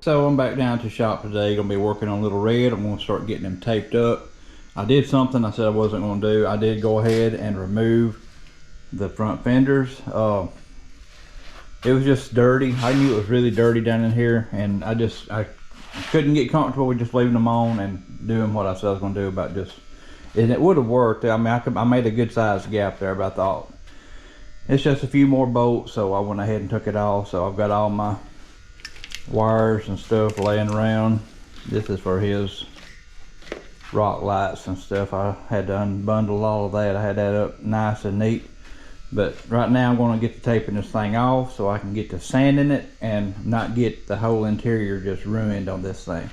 So I'm back down to shop today. Gonna be working on Little Red. I'm gonna start getting them taped up. I did something I said I wasn't gonna do. I did go ahead and remove the front fenders. It was just dirty. I knew it was really dirty down in here, and I couldn't get comfortable with just leaving them on and doing what I said I was gonna do about just. And it would have worked. I mean, I made a good sized gap there, but I thought it's just a few more bolts, so I went ahead and took it off. So I've got all my wires and stuff laying around. This is for his rock lights and stuff. I had to unbundle all of that. I had that up nice and neat. But right now I'm going to get to taping this thing off so I can get to sanding it and not get the whole interior just ruined on this thing.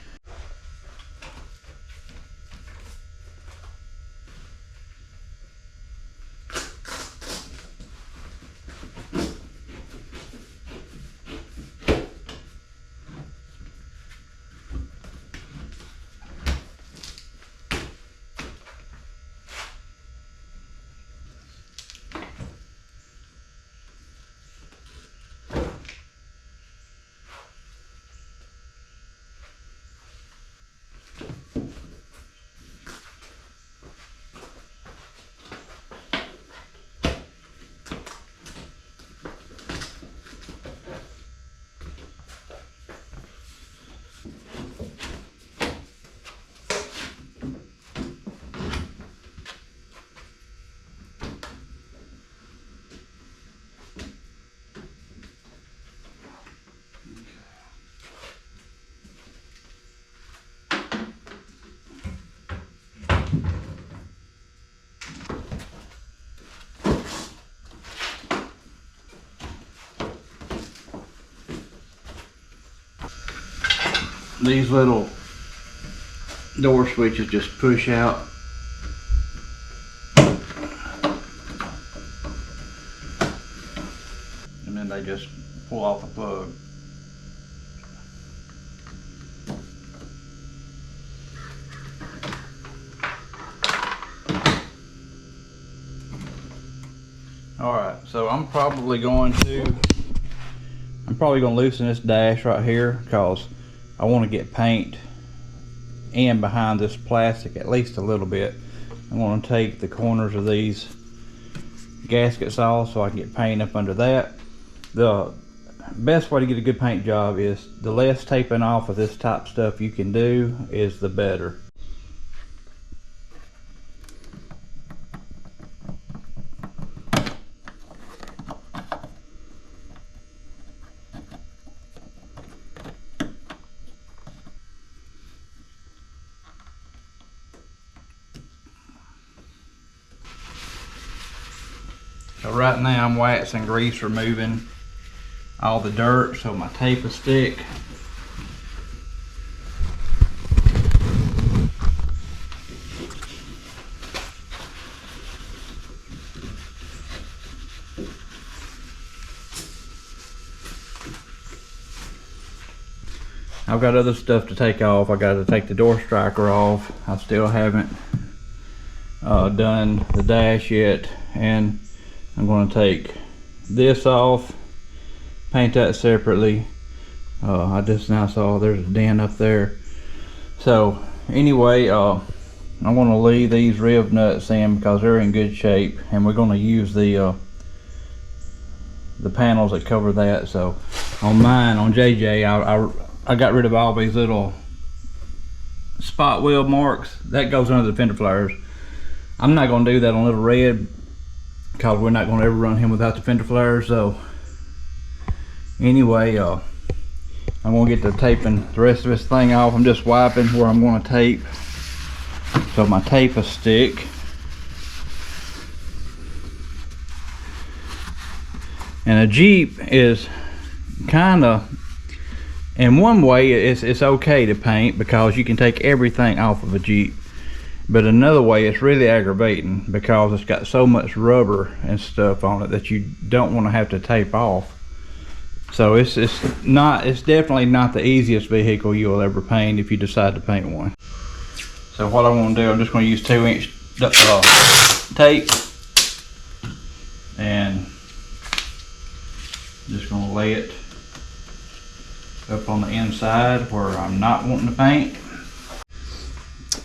These little door switches just push out. And then they just pull off the plug. Alright, so I'm probably going to loosen this dash right here because I want to get paint in behind this plastic at least a little bit. I'm going to take the corners of these gaskets off so I can get paint up under that. The best way to get a good paint job is the less taping off of this type stuff you can do is the better. So right now I'm waxing grease, removing all the dirt so my tape will stick. I've got other stuff to take off. I got to take the door striker off. I still haven't done the dash yet, and I'm going to take this off, paint that separately. I just now saw there's a dent up there. So anyway, I'm going to leave these rib nuts in because they're in good shape, and we're going to use the panels that cover that. So on mine, on JJ, I got rid of all these little spot wheel marks. That goes under the fender flares. I'm not going to do that on Little Red because we're not going to ever run him without the fender flares. So anyway, I'm going to get the taping the rest of this thing off. I'm just wiping where I'm going to tape so my tape will stick. And a Jeep is kind of, in one way it's okay to paint because you can take everything off of a Jeep. But another way, it's really aggravating because it's got so much rubber and stuff on it that you don't want to have to tape off. So it's definitely not the easiest vehicle you will ever paint if you decide to paint one. So what I'm going to do, I'm just going to use 2-inch tape and just going to lay it up on the inside where I'm not wanting to paint.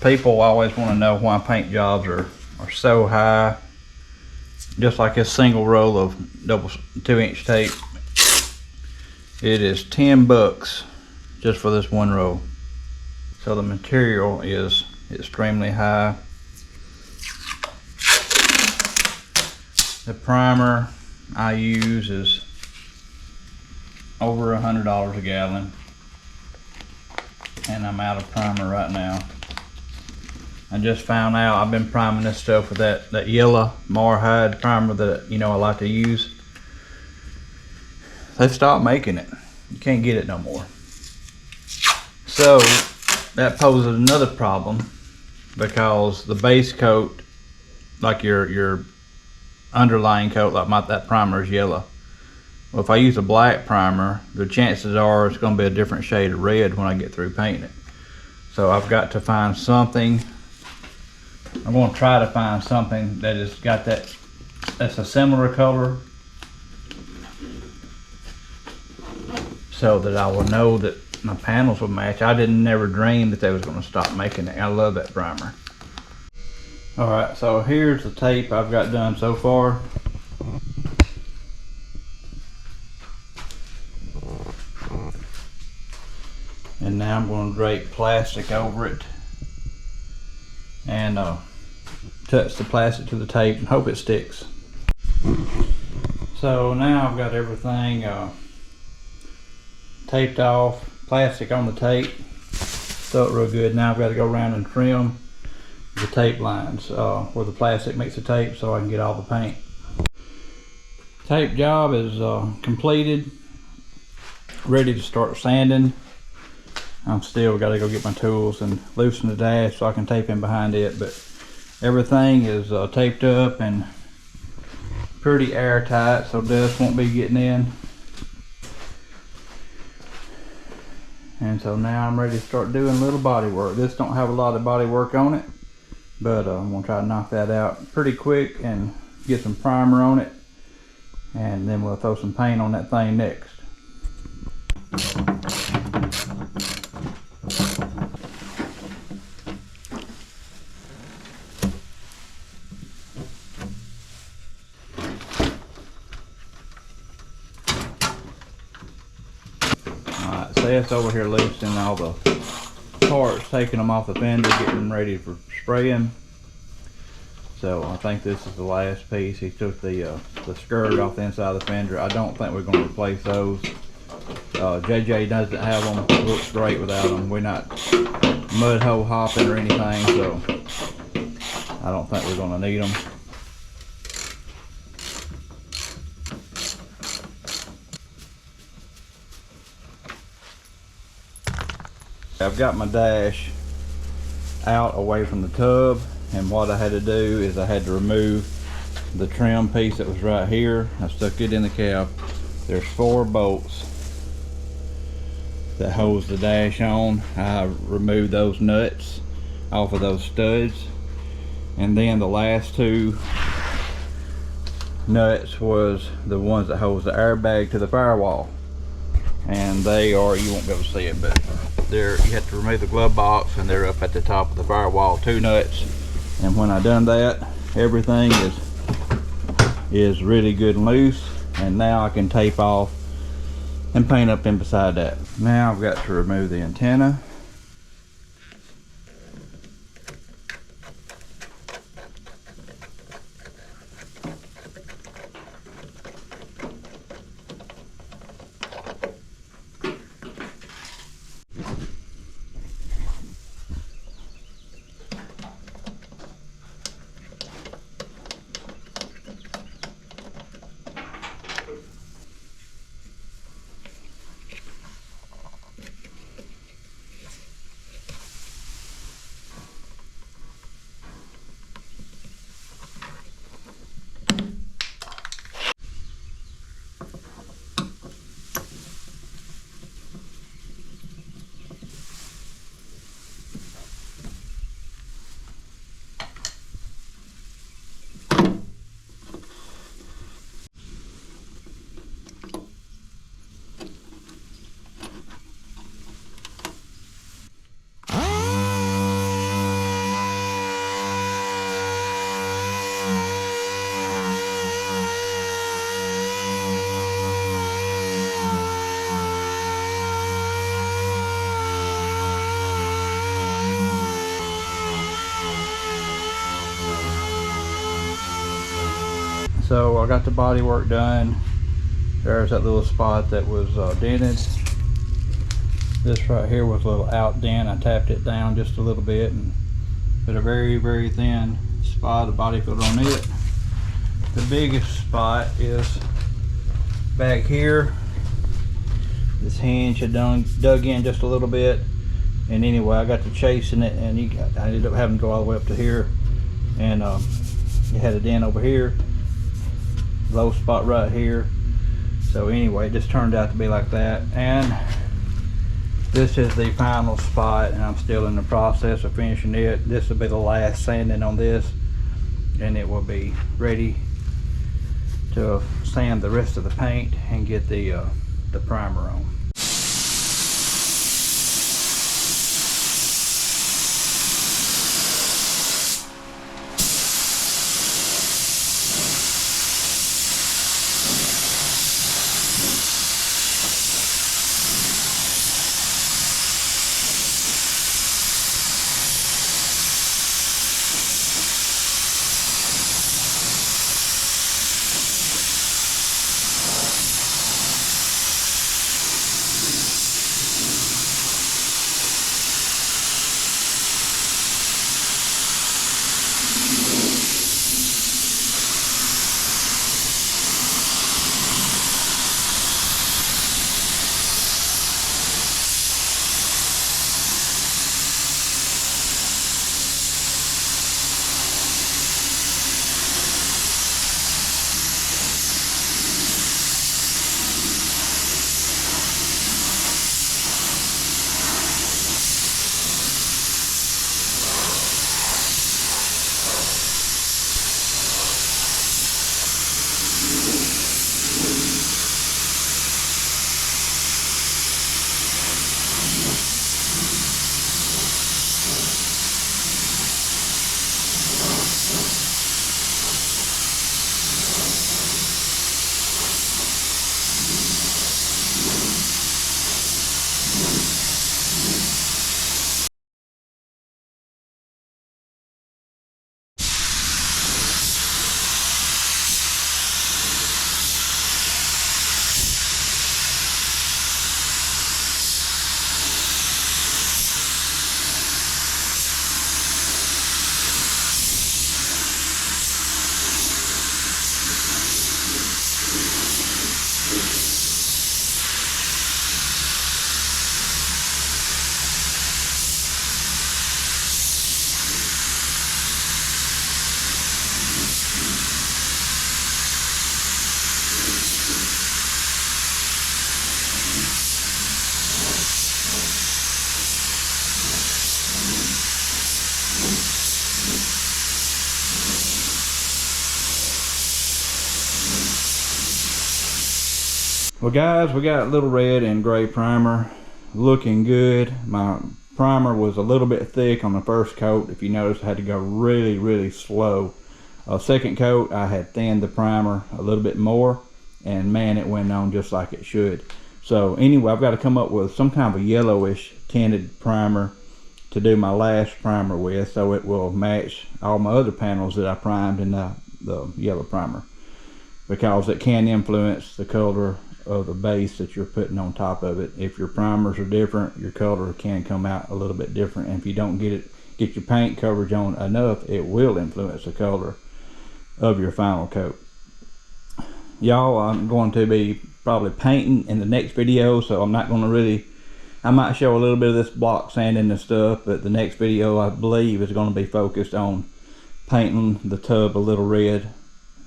People always want to know why paint jobs are so high. Just like this single roll of double 2-inch tape, it is $10 just for this one roll. So the material is extremely high. The primer I use is over $100 a gallon, and I'm out of primer right now. I just found out I've been priming this stuff with that yellow Marhide primer that I like to use. They stopped making it. You can't get it no more. So that poses another problem, because the base coat, like your underlying coat, like that primer is yellow. Well, if I use a black primer, the chances are it's going to be a different shade of red when I get through painting it. So I've got to find something. I'm going to try to find something that has got that's a similar color, so that I will know that my panels will match. I didn't never dream that they was going to stop making it. I love that primer. Alright, so here's the tape I've got done so far. And now I'm going to drape plastic over it and touch the plastic to the tape and hope it sticks. So now I've got everything taped off, plastic on the tape, so it real good. Now I've got to go around and trim the tape lines where the plastic meets the tape, so I can get all the paint. Tape job is completed, ready to start sanding. I'm still got to go get my tools and loosen the dash so I can tape in behind it, but everything is taped up and pretty airtight, so dust won't be getting in. And so now I'm ready to start doing a little body work. This don't have a lot of body work on it, but I'm gonna try to knock that out pretty quick and get some primer on it, and then we'll throw some paint on that thing next. Seth's over here loosening all the parts, taking them off the fender, getting them ready for spraying. So I think this is the last piece. He took the skirt off the inside of the fender. I don't think we're going to replace those. JJ doesn't have them. It looks great without them. We're not mud hole hopping or anything, so I don't think we're going to need them. I've got my dash out away from the tub, and what I had to do is I had to remove the trim piece that was right here. I stuck it in the cab. There's 4 bolts that holds the dash on. I removed those nuts off of those studs, and then the last 2 nuts was the ones that holds the airbag to the firewall, and they are, you won't be able to see it, but there you have to remove the glove box, and they're up at the top of the firewall, 2 nuts. And when I done that, everything is really good and loose, and now I can tape off and paint up in beside that. Now I've got to remove the antenna. So I got the body work done. There's that little spot that was dented. This right here was a little out dent. I tapped it down just a little bit and put a very, very thin spot of body filter on it. The biggest spot is back here. This hinge had dug in just a little bit, and anyway, I got to chasing it, and I ended up having to go all the way up to here, and it had a dent over here, low spot right here. So anyway, it just turned out to be like that, and this is the final spot, and I'm still in the process of finishing it. This will be the last sanding on this, and it will be ready to sand the rest of the paint and get the primer on. Well guys, we got little red and gray primer looking good. My primer was a little bit thick on the first coat. If you notice, I had to go really slow. Second coat, I had thinned the primer a little bit more, and man, it went on just like it should. So anyway, I've got to come up with some kind of a yellowish tinted primer to do my last primer with, so it will match all my other panels that I primed in the yellow primer, because it can influence the color of the base that you're putting on top of it. If your primers are different, your color can come out a little bit different, and if you don't get your paint coverage on enough, it will influence the color of your final coat. Y'all, I'm going to be probably painting in the next video, so I'm not going to really, I might show a little bit of this block sanding and stuff, but the next video I believe is going to be focused on painting the tub a little red,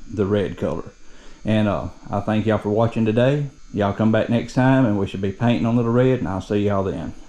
the red color. And I thank y'all for watching today. Y'all come back next time and we should be painting on little red, and I'll see y'all then.